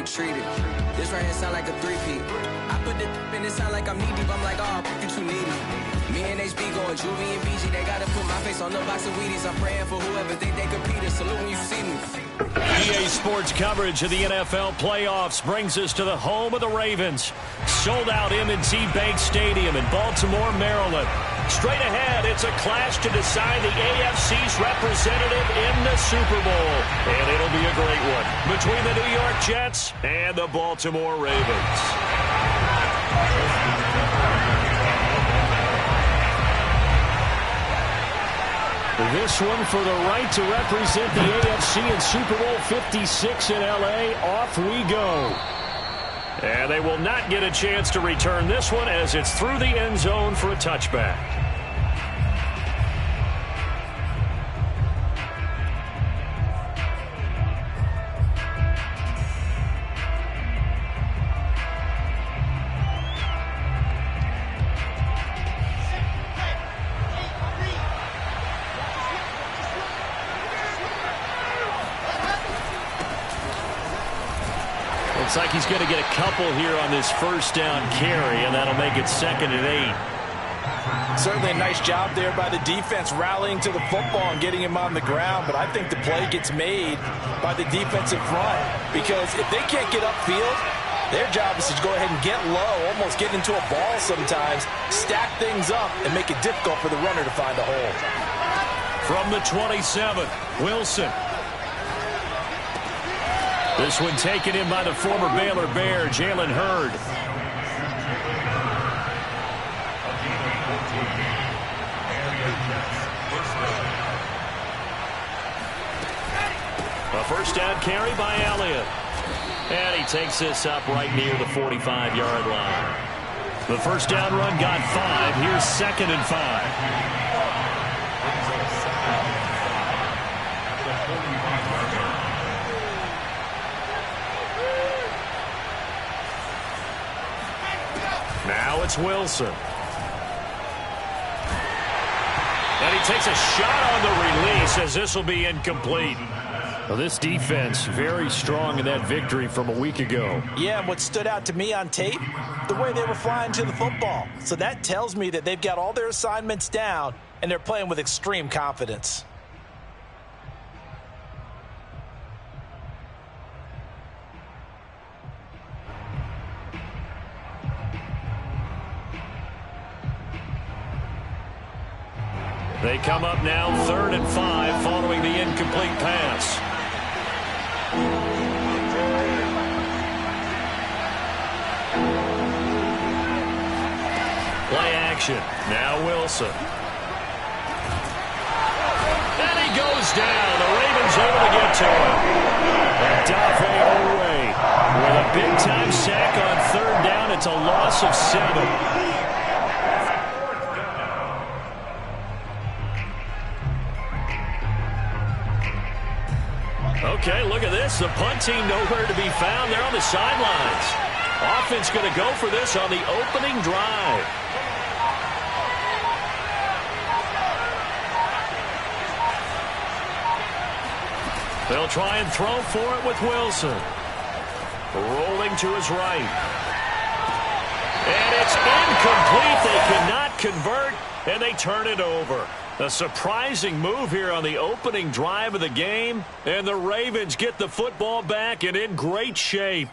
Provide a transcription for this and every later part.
treated. This right here sound like a three-peat. I put the in it sound like I'm knee-deep. I'm like, oh, you too needy. Me and HB going Juvie and BG. They gotta put my face on the box of Wheaties. I'm praying for whoever think they compete. Salute when you see me. EA Sports coverage of the NFL playoffs brings us to the home of the Ravens. Sold out M&T Bank Stadium in Baltimore, Maryland. Straight ahead, it's a clash to decide the AFC's representative in the Super Bowl. And it'll be a great one between the New York Jets and the Baltimore Ravens. This one for the right to represent the AFC in Super Bowl 56 in L.A. Off we go. And they will not get a chance to return this one as it's through the end zone for a touchback. Looks like he's going to get a couple here on this first down carry, and that'll make it 2nd and 8. Certainly a nice job there by the defense rallying to the football and getting him on the ground, but I think the play gets made by the defensive front because if they can't get upfield, their job is to go ahead and get low, almost get into a ball sometimes, stack things up, and make it difficult for the runner to find a hole. From the 27, Wilson. This one taken in by the former Baylor Bear, Jalen Hurd. A first down carry by Elliott. And he takes this up right near the 45-yard line. The first down run got 5. Here's 2nd and 5. Now it's Wilson. And he takes a shot on the release as this will be incomplete. Well, this defense very strong in that victory from a week ago. Yeah, and what stood out to me on tape, the way they were flying to the football. So that tells me that they've got all their assignments down and they're playing with extreme confidence. They come up now 3rd and 5 following the incomplete pass. Play action. Now Wilson. And he goes down. The Ravens able to get to him. And Dafe Owe with a big-time sack on 3rd down. It's a loss of 7. Okay, look at this. The punt team nowhere to be found. They're on the sidelines. Offense going to go for this on the opening drive. They'll try and throw for it with Wilson. Rolling to his right. And it's incomplete. They cannot convert, and they turn it over. A surprising move here on the opening drive of the game, and the Ravens get the football back and in great shape.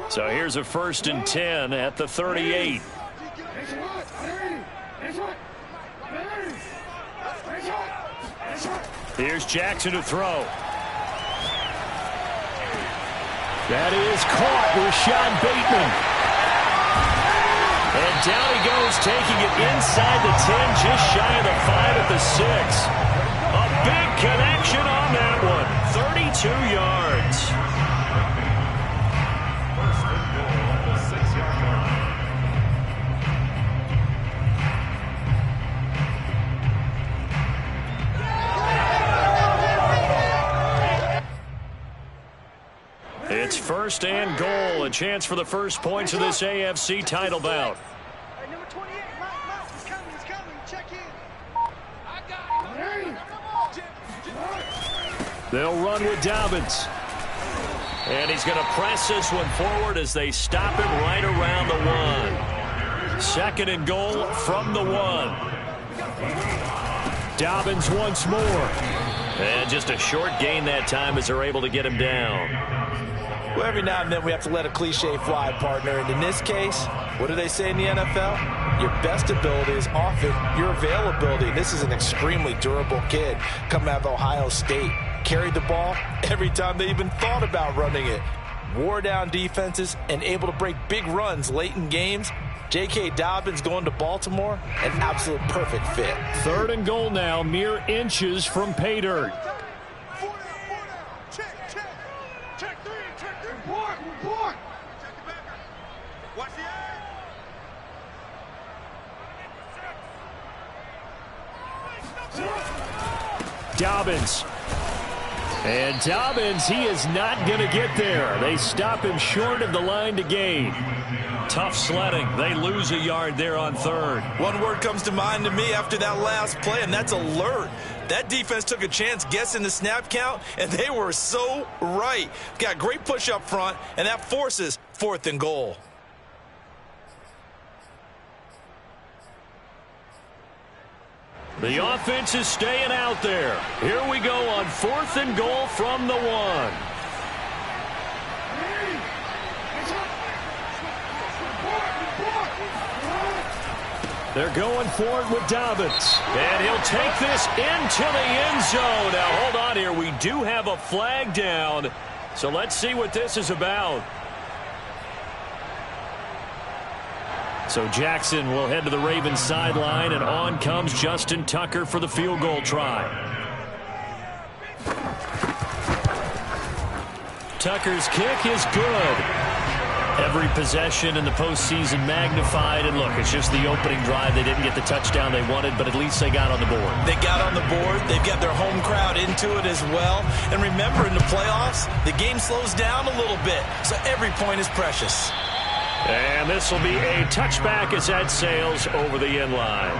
So here's a 1st and 10 at the 38. Here's Jackson to throw. That is caught. Rashad Bateman. And down he goes, taking it inside the 10, just shy of the 5 at the 6. A big connection on that one. 32 yards. It's 1st and goal, a chance for the first points of this AFC title bout. Number 28, Miles is coming, he's coming. They'll run with Dobbins. And he's going to press this one forward as they stop him right around the 1. 2nd and goal from the 1. Dobbins once more. And just a short gain that time as they're able to get him down. Well, every now and then we have to let a cliche fly, partner. And in this case, what do they say in the NFL? Your best ability is often your availability. This is an extremely durable kid coming out of Ohio State. Carried the ball every time they even thought about running it. Wore down defenses and able to break big runs late in games. J.K. Dobbins going to Baltimore, an absolute perfect fit. 3rd and goal now, mere inches from pay dirt. Dobbins. And Dobbins, he is not going to get there. They stop him short of the line to gain. Tough sledding. They lose a yard there on 3rd. One word comes to mind to me after that last play, and that's alert. That defense took a chance guessing the snap count, and they were so right. Got great push up front, and that forces 4th and goal. The offense is staying out there. Here we go on 4th and goal from the 1. They're going for it with Dobbins. And he'll take this into the end zone. Now, hold on here. We do have a flag down. So let's see what this is about. So Jackson will head to the Ravens sideline, and on comes Justin Tucker for the field goal try. Tucker's kick is good. Every possession in the postseason magnified, and look, it's just the opening drive. They didn't get the touchdown they wanted, but at least they got on the board. They got on the board. They've got their home crowd into it as well. And remember, in the playoffs, the game slows down a little bit, so every point is precious. And this will be a touchback as that sails over the end line.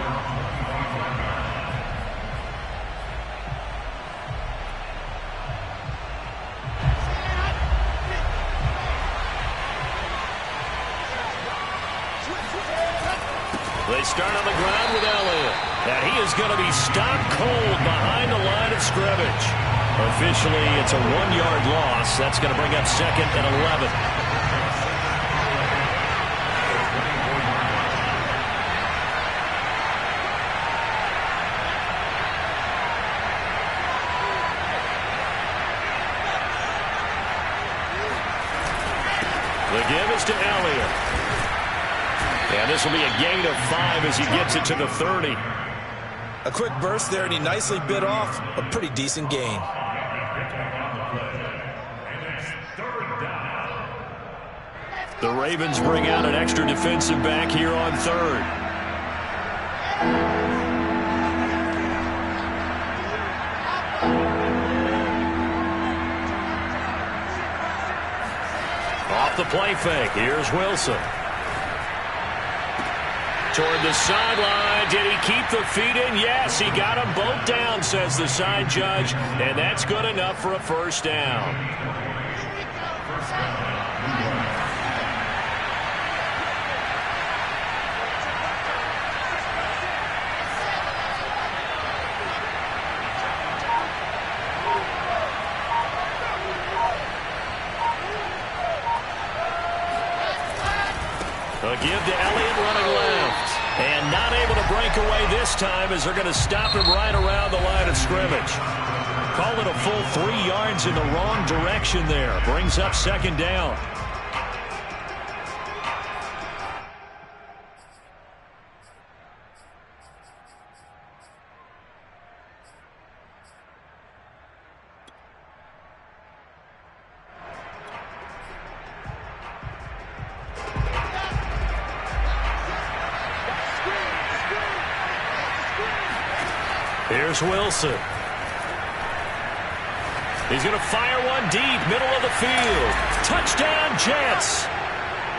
They start on the ground with Elliott. And he is going to be stopped cold behind the line of scrimmage. Officially, it's a 1-yard loss. That's going to bring up 2nd and 11. The give is to Elliott. And this will be a gain of 5 as he gets it to the 30. A quick burst there, and he nicely bit off a pretty decent gain. The Ravens bring out an extra defensive back here on 3rd. Off the play fake, here's Wilson. Toward the sideline. Did he keep the feet in? Yes, he got them both down, says the side judge, and that's good enough for a first down. A give to Elliott running left. And not able to break away this time as they're going to stop him right around the line of scrimmage. Call it a full 3 yards in the wrong direction there. Brings up 2nd down. Here's Wilson. He's going to fire one deep, middle of the field. Touchdown, Jets.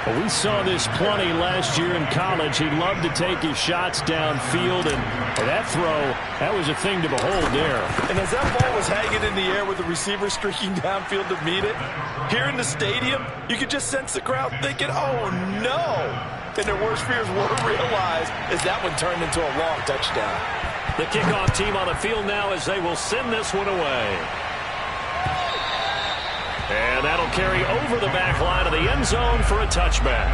Well, we saw this plenty last year in college. He loved to take his shots downfield, and that throw, that was a thing to behold there. And as that ball was hanging in the air with the receiver streaking downfield to meet it, here in the stadium, you could just sense the crowd thinking, oh, no. And their worst fears were realized as that one turned into a long touchdown. The kickoff team on the field now as they will send this one away. And that'll carry over the back line of the end zone for a touchback.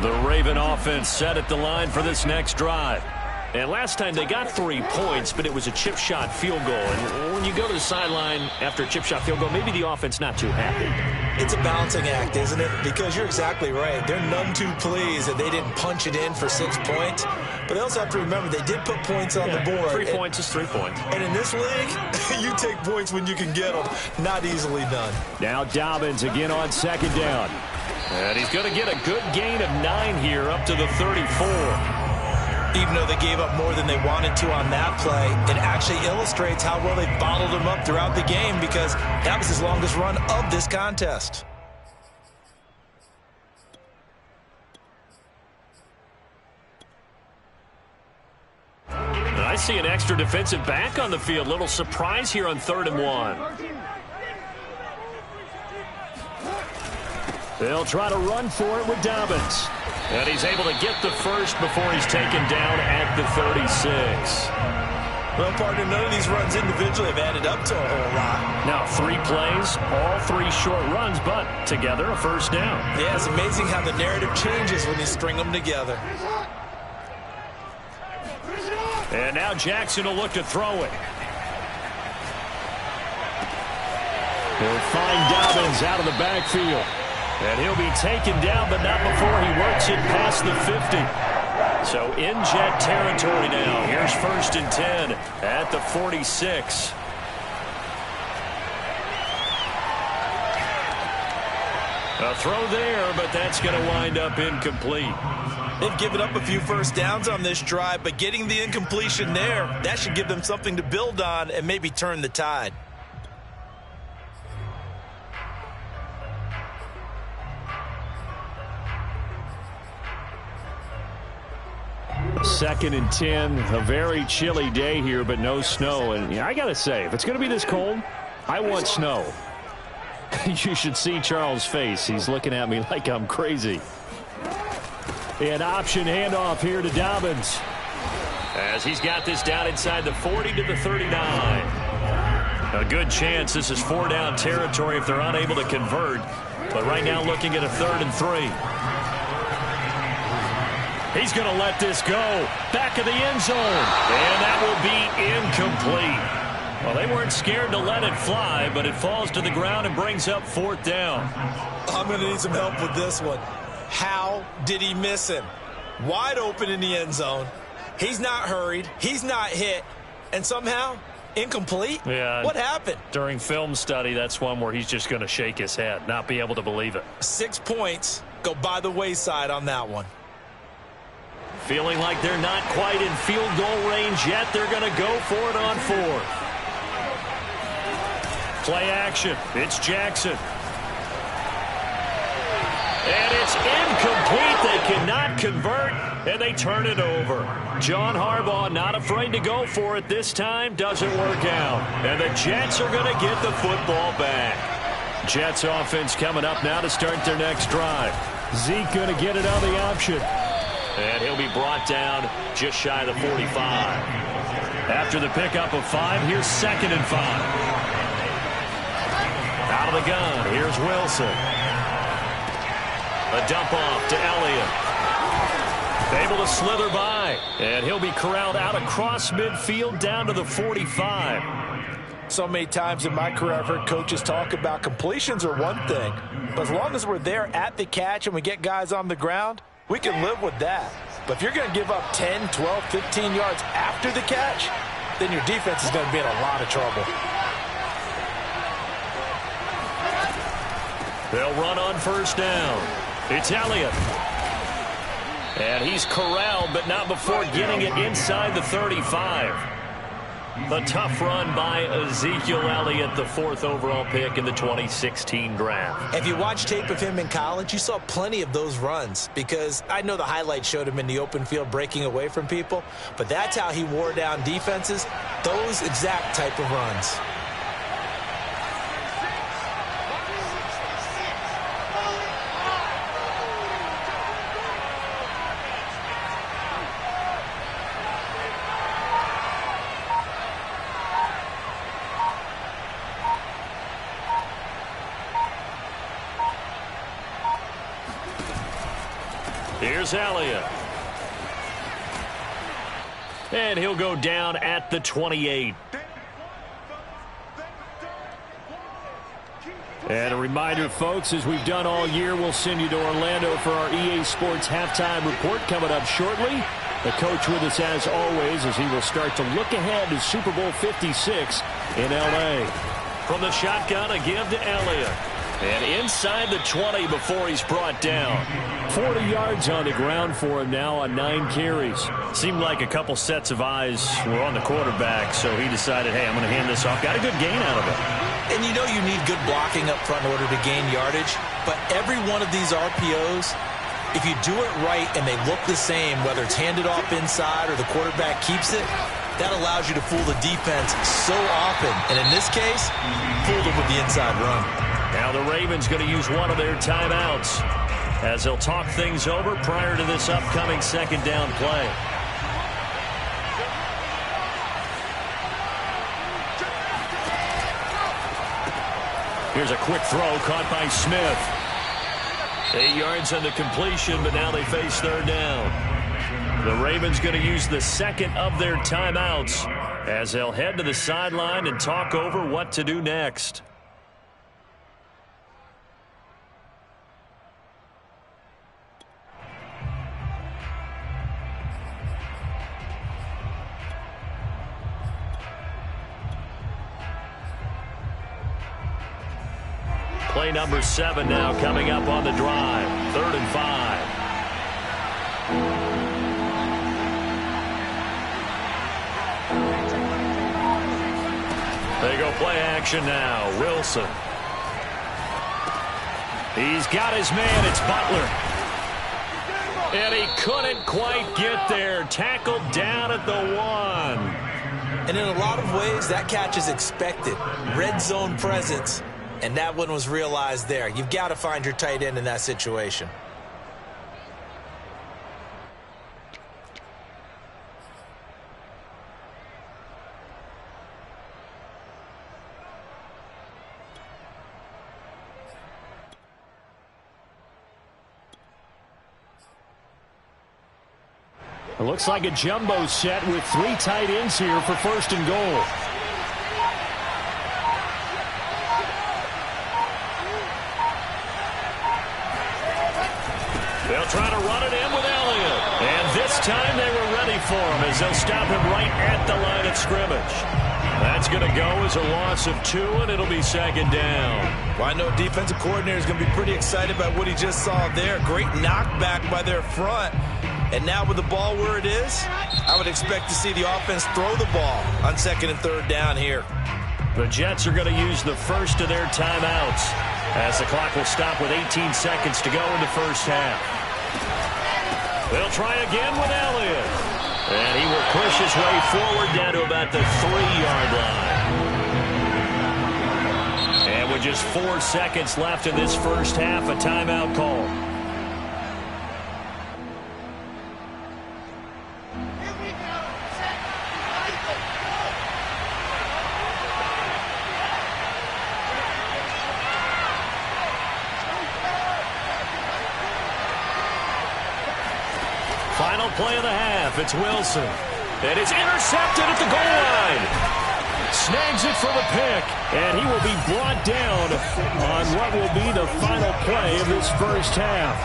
The Raven offense set at the line for this next drive. And last time they got 3 points, but it was a chip shot field goal. And when you go to the sideline after a chip shot field goal, maybe the offense not too happy. It's a balancing act, isn't it? Because you're exactly right. They're none too pleased that they didn't punch it in for 6 points. But they also have to remember they did put points on the board. 3 points is 3 points. And in this league, you take points when you can get them. Not easily done. Now Dobbins again on second down. And he's going to get a good gain of 9 here up to the 34. Even though they gave up more than they wanted to on that play, it actually illustrates how well they bottled them up throughout the game because that was his longest run of this contest. I see an extra defensive back on the field. Little surprise here on 3rd and 1. They'll try to run for it with Dobbins. And he's able to get the first before he's taken down at the 36. Well, partner, none of these runs individually have added up to a whole lot. Now, 3 plays, all 3 short runs, but together a first down. Yeah, it's amazing how the narrative changes when you string them together. And now Jackson will look to throw it. He'll find Dobbins out of the backfield. And he'll be taken down, but not before he works it past the 50. So in jet territory now. Here's 1st and 10 at the 46. A throw there, but that's going to wind up incomplete. They've given up a few first downs on this drive, but getting the incompletion there, that should give them something to build on and maybe turn the tide. Second and 10, a very chilly day here, but no snow. And I got to say, if it's going to be this cold, I want snow. You should see Charles' face. He's looking at me like I'm crazy. An option handoff here to Dobbins. As he's got this down inside the 40 to the 39. A good chance this is 4-down territory if they're unable to convert. But right now looking at a 3rd and 3. He's going to let this go. Back of the end zone. And that will be incomplete. Well, they weren't scared to let it fly, but it falls to the ground and brings up 4th down. I'm going to need some help with this one. How did he miss him? Wide open in the end zone. He's not hurried. He's not hit. And somehow, incomplete? Yeah. What happened? During film study, that's one where he's just going to shake his head, not be able to believe it. 6 points go by the wayside on that one. Feeling like they're not quite in field goal range yet. They're going to go for it on 4th. Play action. It's Jackson. And it's incomplete. They cannot convert, and they turn it over. John Harbaugh not afraid to go for it this time. Doesn't work out. And the Jets are going to get the football back. Jets offense coming up now to start their next drive. Zeke going to get it on the option. And he'll be brought down just shy of the 45. After the pickup of 5, here's 2nd and 5. Out of the gun, here's Wilson. A dump off to Elliott. Able to slither by. And he'll be corralled out across midfield down to the 45. So many times in my career I've heard coaches talk about completions are one thing. But as long as we're there at the catch and we get guys on the ground, we can live with that. But if you're going to give up 10, 12, 15 yards after the catch, then your defense is going to be in a lot of trouble. They'll run on first down. It's Elliott. And he's corralled, but not before getting it inside the 35. A tough run by Ezekiel Elliott, the 4th overall pick in the 2016 draft. If you watch tape of him in college, you saw plenty of those runs, because I know the highlights showed him in the open field breaking away from people, but that's how he wore down defenses, those exact type of runs. Here's Elliott. And he'll go down at the 28. And a reminder, folks, as we've done all year, we'll send you to Orlando for our EA Sports halftime report coming up shortly. The coach with us as always as he will start to look ahead to Super Bowl 56 in L.A. From the shotgun, a give to Elliott. And inside the 20 before he's brought down. 40 yards on the ground for him now on 9 carries. Seemed like a couple sets of eyes were on the quarterback, so he decided, hey, I'm going to hand this off. Got a good gain out of it. And you know you need good blocking up front in order to gain yardage, but every one of these RPOs, if you do it right and they look the same, whether it's handed off inside or the quarterback keeps it, that allows you to fool the defense so often. And in this case, fooled them with the inside run. Now the Ravens going to use one of their timeouts as they'll talk things over prior to this upcoming second down play. Here's a quick throw caught by Smith. 8 yards on the completion, but now they face third down. The Ravens going to use the second of their timeouts as they'll head to the sideline and talk over what to do next. Play number 7 now coming up on the drive. 3rd and 5. They go play action now. Wilson. He's got his man. It's Butler. And he couldn't quite get there. Tackled down at the 1. And in a lot of ways, that catch is expected. Red zone presence. And that one was realized there. You've got to find your tight end in that situation. It looks like a jumbo set with 3 tight ends here for 1st and goal. They'll try to run it in with Elliott. And this time they were ready for him as they'll stop him right at the line of scrimmage. That's going to go as a loss of 2, and it'll be 2nd down. Well, I know defensive coordinator is going to be pretty excited about what he just saw there. Great knockback by their front. And now with the ball where it is, I would expect to see the offense throw the ball on 2nd and 3rd down here. The Jets are going to use the first of their timeouts as the clock will stop with 18 seconds to go in the first half. They'll try again with Elliott. And he will push his way forward down to about the 3-yard line. And with just 4 seconds left in this first half, a timeout call. Final play of the half. It's Wilson. And it's intercepted at the goal line. Snags it for the pick. And he will be brought down on what will be the final play of this first half.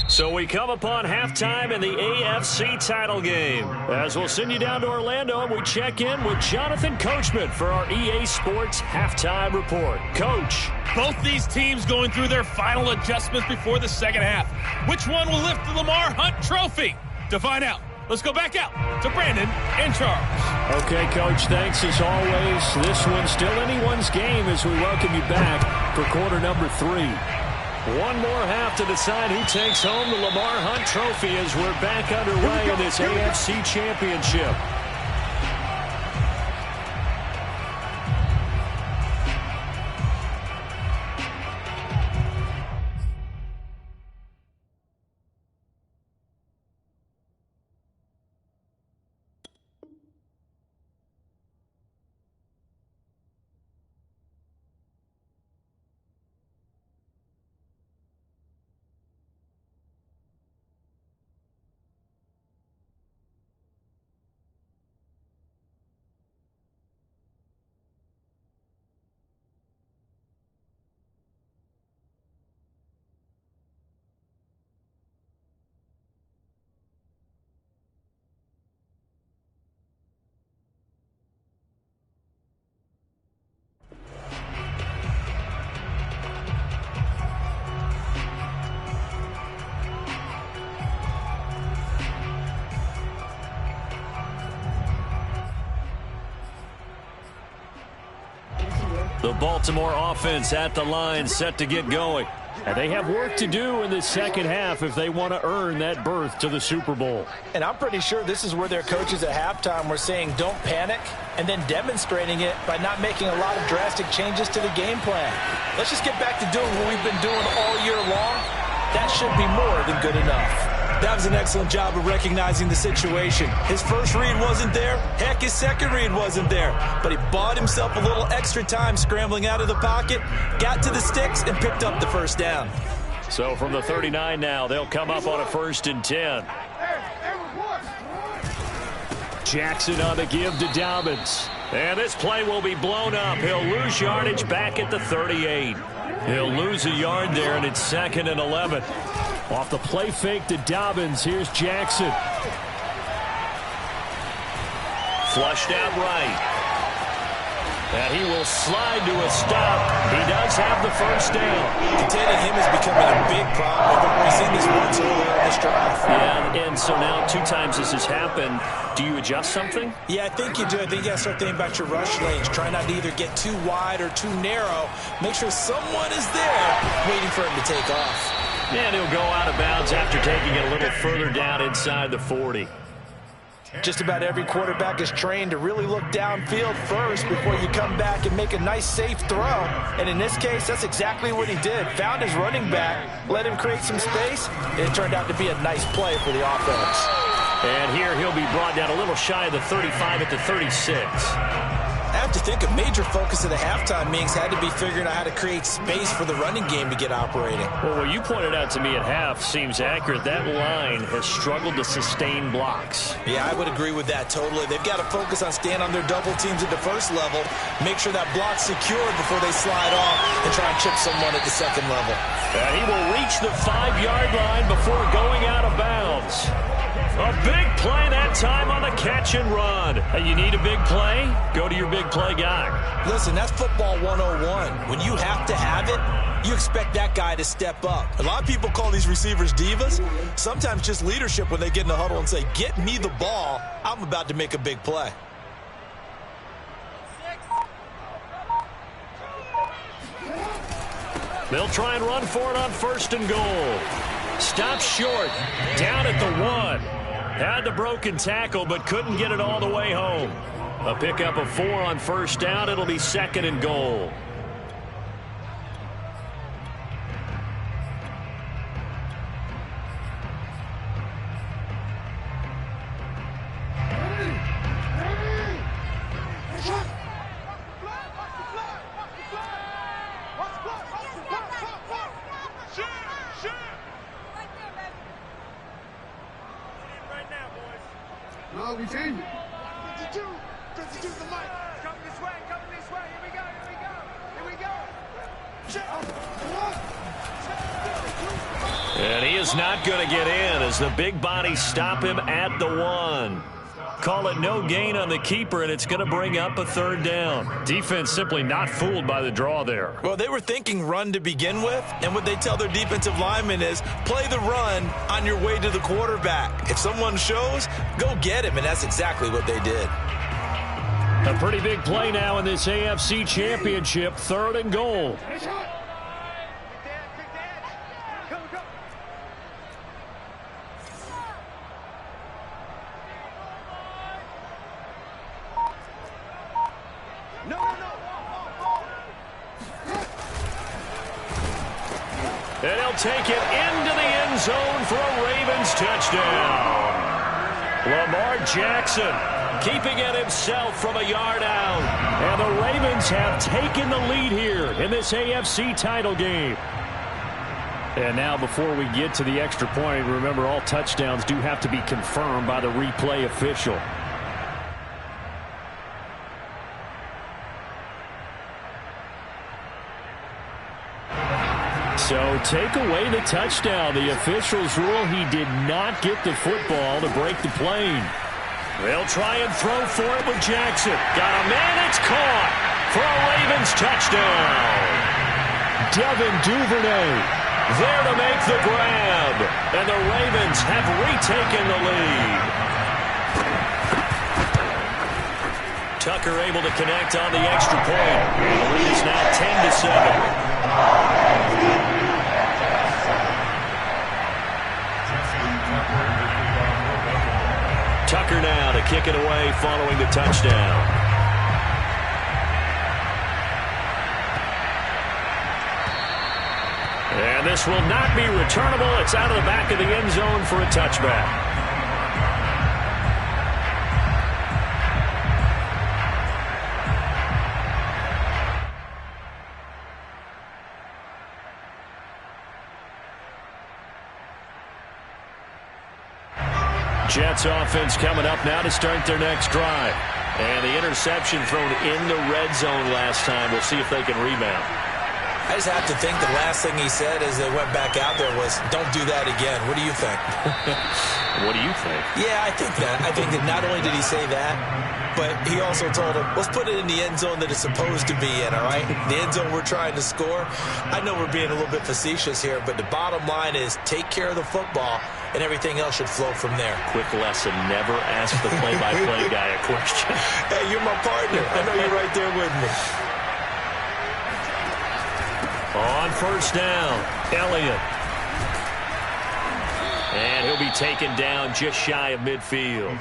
So we come upon halftime in the AFC title game. As we'll send you down to Orlando, and we check in with Jonathan Coachman for our EA Sports Halftime Report. Coach. Both these teams going through their final adjustments before the second half. Which one will lift the Lamar Hunt Trophy? To find out, let's go back out to Brandon and Charles. Okay, Coach, thanks as always. This one's still anyone's game as we welcome you back for quarter number 3. One more half to decide who takes home the Lamar Hunt Trophy as we're back underway in this AFC Championship. The Baltimore offense at the line, set to get going. And they have work to do in the second half if they want to earn that berth to the Super Bowl. And I'm pretty sure this is where their coaches at halftime were saying don't panic, and then demonstrating it by not making a lot of drastic changes to the game plan. Let's just get back to doing what we've been doing all year long. That should be more than good enough. That was an excellent job of recognizing the situation. His first read wasn't there. Heck, his second read wasn't there. But he bought himself a little extra time scrambling out of the pocket, got to the sticks, and picked up the first down. So from the 39 now, they'll come up on a 1st and 10. Jackson on the give to Dobbins. And this play will be blown up. He'll lose yardage back at the 38. He'll lose a yard there, and it's 2nd and 11. Off the play fake to Dobbins, here's Jackson. Flushed out right. And he will slide to a stop. He does have the first down. Containing him is becoming a big problem. We've already seen this once earlier in this drive. Yeah, and so now 2 times this has happened. Do you adjust something? Yeah, I think you do. I think you got to start thinking about your rush lanes. Try not to either get too wide or too narrow. Make sure someone is there waiting for him to take off. And he'll go out of bounds after taking it a little further down inside the 40. Just about every quarterback is trained to really look downfield first before you come back and make a nice, safe throw. And in this case, that's exactly what he did. Found his running back, let him create some space, and it turned out to be a nice play for the offense. And here he'll be brought down a little shy of the 35 at the 36. I have to think a major focus of the halftime meetings had to be figuring out how to create space for the running game to get operating. Well, what you pointed out to me at half seems accurate. That line has struggled to sustain blocks. Yeah, I would agree with that totally. They've got to focus on staying on their double teams at the first level, make sure that block's secured before they slide off and try and chip someone at the second level. And he will reach the 5-yard line before going out of bounds. A big play that time on the catch and run. You need a big play? Go to your big play guy. Listen, that's football 101. When you have to have it, you expect that guy to step up. A lot of people call these receivers divas. Sometimes just leadership when they get in the huddle and say, get me the ball. I'm about to make a big play. They'll try and run for it on 1st and goal. Stop short. Down at the 1. Had the broken tackle, but couldn't get it all the way home. A pickup of 4 on 1st down. It'll be 2nd and goal. No, we change it. 52, 52 the mic. Coming this way, Here we go, And he is is not going to get in as the big bodies stop him at the 1. Call it no gain on the keeper, and it's going to bring up a 3rd down. Defense simply not fooled by the draw there. Well, they were thinking run to begin with, and what they tell their defensive linemen is play the run on your way to the quarterback. If someone shows, go get him, and that's exactly what they did. A pretty big play now in this AFC Championship, 3rd and goal. And he'll take it into the end zone for a Ravens touchdown. Lamar Jackson keeping it himself from a yard out. And the Ravens have taken the lead here in this AFC title game. And now before we get to the extra point, remember all touchdowns do have to be confirmed by the replay official. So take away the touchdown. The officials rule he did not get the football to break the plane. They'll try and throw for it with Jackson. Got a man, it's caught for a Ravens touchdown. Devin Duvernay there to make the grab. And the Ravens have retaken the lead. Tucker able to connect on the extra point. And the lead is now 10-7. Tucker now to kick it away following the touchdown. And this will not be returnable. It's out of the back of the end zone for a touchback. Jets offense coming up now to start their next drive. And the interception thrown in the red zone last time. We'll see if they can rebound. I just have to think the last thing he said as they went back out there was, don't do that again. What do you think? What do you think? Yeah, I think that. I think that not only did he say that, but he also told him, let's put it in the end zone that it's supposed to be in, all right? The end zone we're trying to score. I know we're being a little bit facetious here, but the bottom line is take care of the football, and everything else should flow from there. Quick lesson, never ask the play-by-play guy a question. Hey, you're my partner. I know you're right there with me. On first down, Elliott. And he'll be taken down just shy of midfield.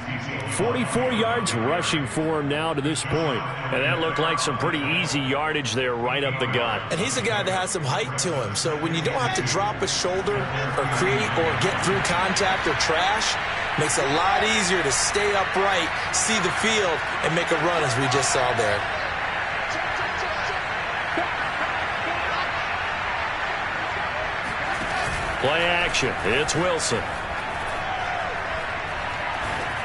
44 yards rushing for him now to this point. And that looked like some pretty easy yardage there right up the gut. And he's a guy that has some height to him. So when you don't have to drop a shoulder or create or get through contact or trash, makes it a lot easier to stay upright, see the field, and make a run as we just saw there. Play action. It's Wilson.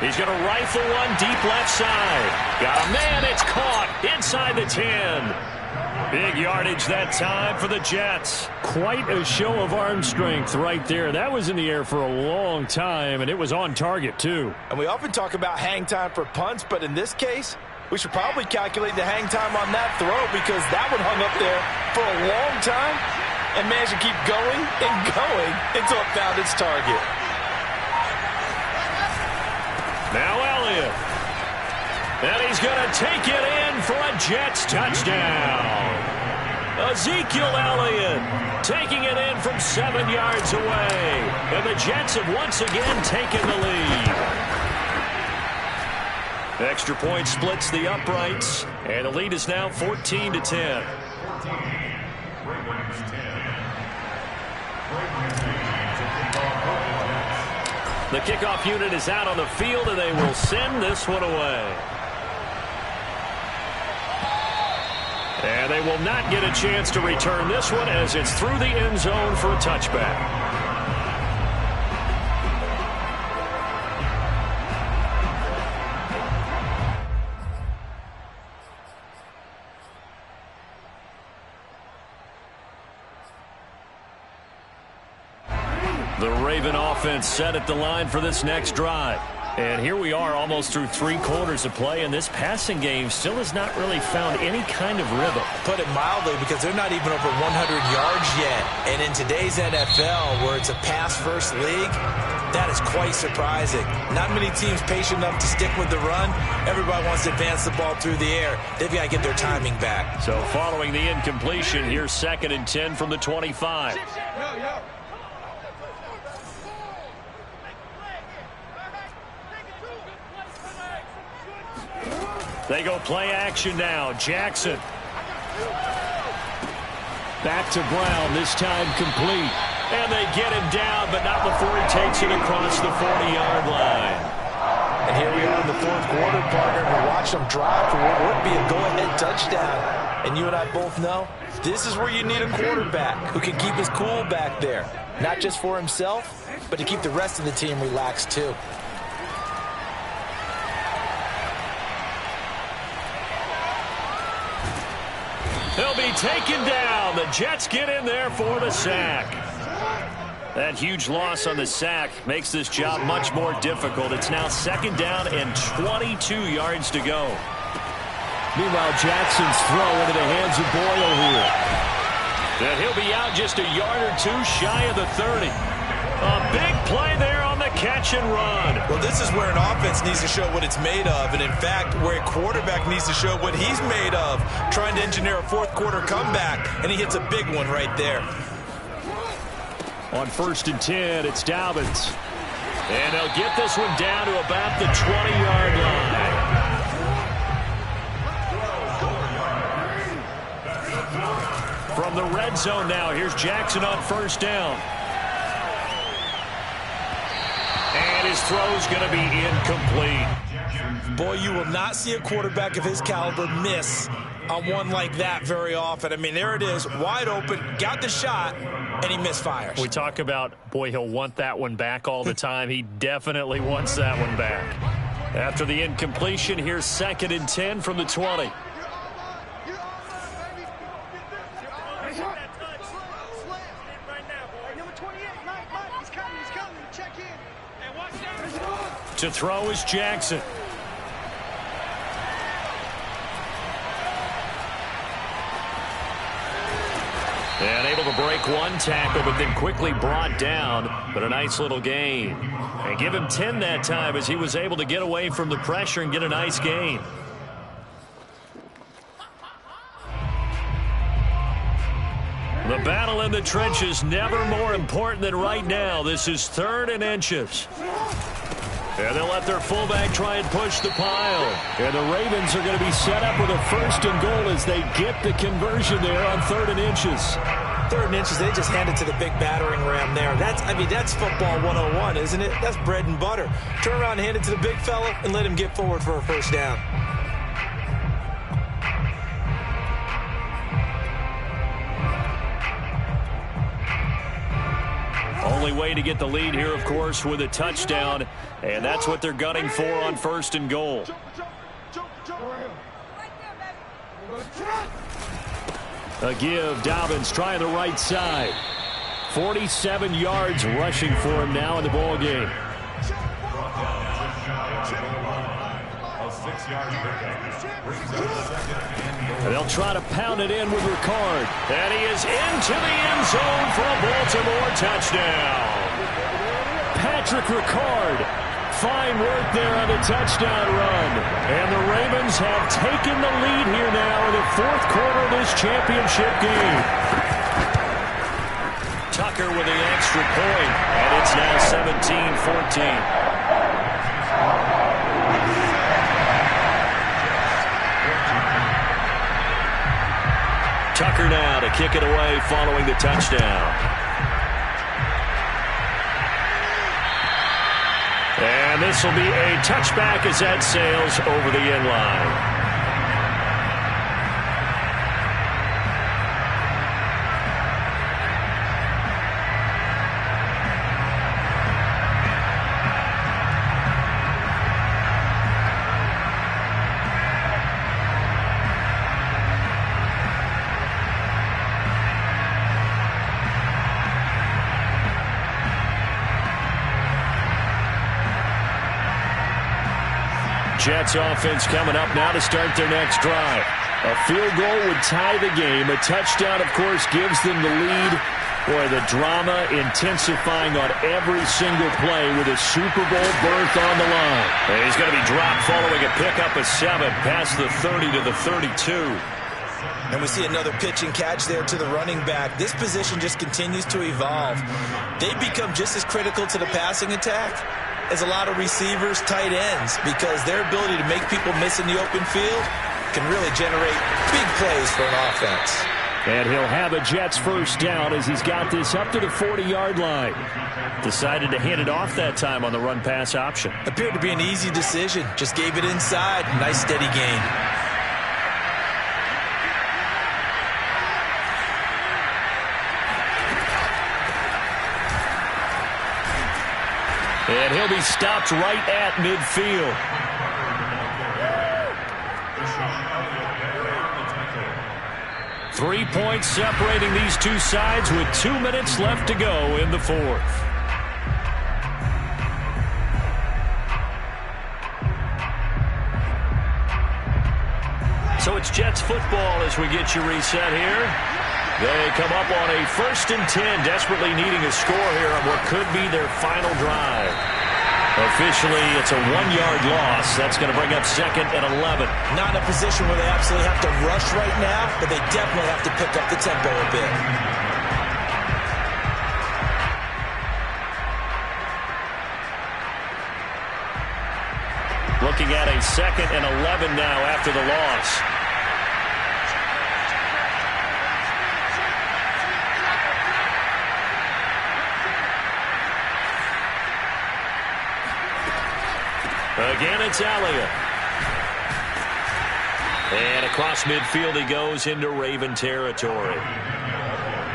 He's going to rifle one deep left side. Got a man. It's caught inside the 10. Big yardage that time for the Jets. Quite a show of arm strength right there. That was in the air for a long time, and it was on target, too. And we often talk about hang time for punts, but in this case, we should probably calculate the hang time on that throw because that one hung up there for a long time and managed to keep going and going until it found its target. Now Elliott. And he's going to take it in for a Jets touchdown. Ezekiel Elliott taking it in from 7 yards away. And the Jets have once again taken the lead. Extra point splits the uprights. And the lead is now 14-10. The kickoff unit is out on the field, and they will send this one away. And they will not get a chance to return this one as it's through the end zone for a touchback. The Raven offense set at the line for this next drive. And here we are almost through 3 quarters of play, and this passing game still has not really found any kind of rhythm. Put it mildly, because they're not even over 100 yards yet. And in today's NFL, where it's a pass-first league, that is quite surprising. Not many teams patient enough to stick with the run. Everybody wants to advance the ball through the air. They've got to get their timing back. So following the incompletion, here's 2nd and 10 from the 25. They go play action now. Jackson. Back to Brown, this time complete. And they get him down, but not before he takes it across the 40-yard line. And here we are in the 4th quarter, partner. We watch them drive for what would be a go-ahead touchdown. And you and I both know this is where you need a quarterback who can keep his cool back there. Not just for himself, but to keep the rest of the team relaxed too. He'll be taken down. The Jets get in there for the sack. That huge loss on the sack makes this job much more difficult. It's now 2nd down and 22 yards to go. Meanwhile, Jackson's throw into the hands of Boyle here. And he'll be out just a yard or 2 shy of the 30. A big play there on the catch and run. Well, this is where an offense needs to show what it's made of. And in fact, where a quarterback needs to show what he's made of. Trying to engineer a 4th quarter comeback. And he hits a big one right there. On 1st and 10, it's Dobbins. And they'll get this one down to about the 20-yard line. From the red zone now, here's Jackson on 1st down. And his throw's going to be incomplete. Boy, you will not see a quarterback of his caliber miss on one like that very often. I mean, there it is, wide open, got the shot, and he misfires. We talk about, boy, he'll want that one back all the time. He definitely wants that one back. After the incompletion, here's 2nd and 10 from the 20. To throw is Jackson. And able to break one tackle, but then quickly brought down. But a nice little gain. And give him 10 that time as he was able to get away from the pressure and get a nice gain. The battle in the trenches never more important than right now. This is 3rd and inches. And they'll let their fullback try and push the pile. And the Ravens are going to be set up with a 1st and goal as they get the conversion there on 3rd and inches. 3rd and inches, they just hand it to the big battering ram there. That's football 101, isn't it? That's bread and butter. Turn around and hand it to the big fella and let him get forward for a 1st down. Only way to get the lead here, of course, with a touchdown. And that's what they're gunning for on 1st and goal. A give. Dobbins trying the right side. 47 yards rushing for him now in the ball game. And they'll try to pound it in with Ricard. And he is into the end zone for a Baltimore touchdown. Patrick Ricard. Fine work there on the touchdown run. And the Ravens have taken the lead here now in the 4th quarter of this championship game. Tucker with the extra point. And it's now 17-14. Tucker now to kick it away following the touchdown. And this will be a touchback as that sails over the end line. Jets offense coming up now to start their next drive. A field goal would tie the game. A touchdown, of course, gives them the lead. Boy, the drama intensifying on every single play with a Super Bowl berth on the line. And he's going to be dropped following a pickup of 7 past the 30 to the 32. And we see another pitch and catch there to the running back. This position just continues to evolve. They become just as critical to the passing attack as a lot of receivers, tight ends, because their ability to make people miss in the open field can really generate big plays for an offense. And he'll have a Jets first down as he's got this up to the 40-yard line. Decided to hand it off that time on the run-pass option. Appeared to be an easy decision. Just gave it inside. Nice steady gain. And he'll be stopped right at midfield. Three points separating these two sides with 2 minutes left to go in the fourth. So it's Jets football as we get you reset here. They come up on a 1st and 10, desperately needing a score here on what could be their final drive. Officially, it's a 1-yard loss. That's going to bring up 2nd and 11. Not in a position where they absolutely have to rush right now, but they definitely have to pick up the tempo a bit. Looking at a 2nd and 11 now after the loss. Again, it's Elliott. And across midfield he goes into Raven territory.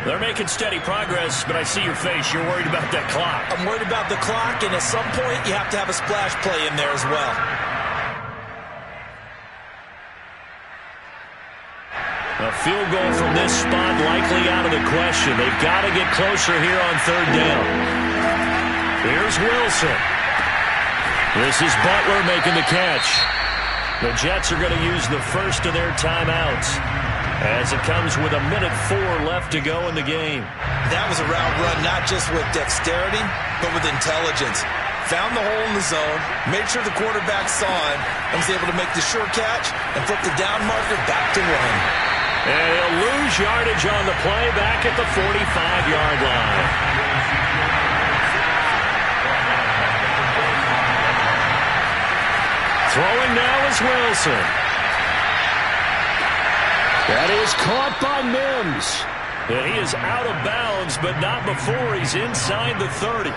They're making steady progress, but I see your face. You're worried about that clock. I'm worried about the clock, and at some point you have to have a splash play in there as well. A field goal from this spot likely out of the question. They've got to get closer here on 3rd down. Here's Wilson. This is Butler making the catch. The Jets are going to use the first of their timeouts as it comes with 1:04 left to go in the game. That was a route run not just with dexterity, but with intelligence. Found the hole in the zone, made sure the quarterback saw him, and was able to make the sure catch and flip the down marker back to 1. And he'll lose yardage on the play back at the 45-yard line. Throwing now is Wilson. That is caught by Mims. And he is out of bounds, but not before he's inside the 30.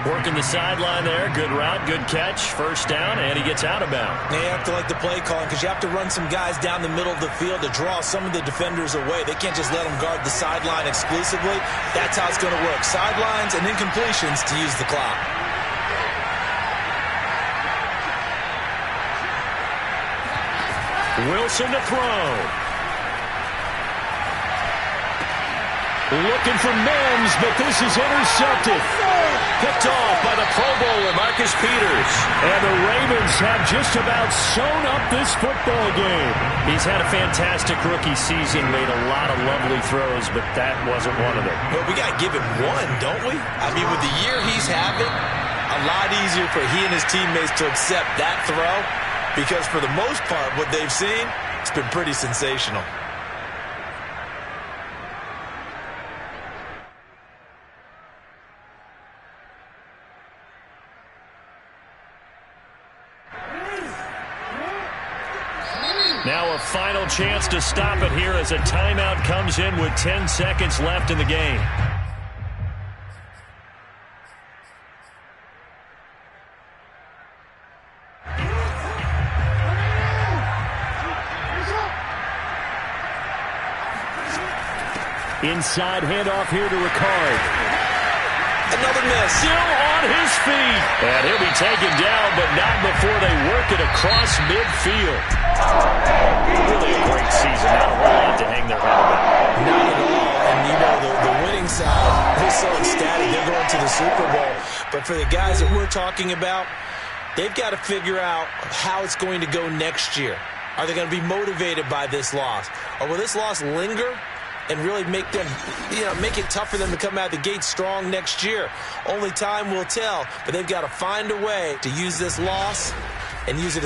Working the sideline there. Good route, good catch. First down, and he gets out of bounds. They have to like the play calling because you have to run some guys down the middle of the field to draw some of the defenders away. They can't just let them guard the sideline exclusively. That's how it's going to work. Sidelines and incompletions to use the clock. Wilson to throw. Looking for Mims, but this is intercepted. Picked off by the Pro Bowler, Marcus Peters. And the Ravens have just about sewn up this football game. He's had a fantastic rookie season, made a lot of lovely throws, but that wasn't one of them. Well, we got to give him one, don't we? I mean, with the year he's having, a lot easier for he and his teammates to accept that throw. Because for the most part, what they've seen, it's been pretty sensational. Now a final chance to stop it here as a timeout comes in with 10 seconds left in the game. Inside handoff here to Ricard. Another miss. Still on his feet. And he'll be taken down, but not before they work it across midfield. Really a great season. Not a whole lot to hang their head about. Not at all. And, you know, the winning side, they're so ecstatic. They're going to the Super Bowl. But for the guys that we're talking about, They've got to figure out how it's going to go next year. Are they going to be motivated by this loss? Or will this loss linger and really make them, make it tough for them to come out the gate strong next year? Only time will tell, but they've got to find a way to use this loss and use it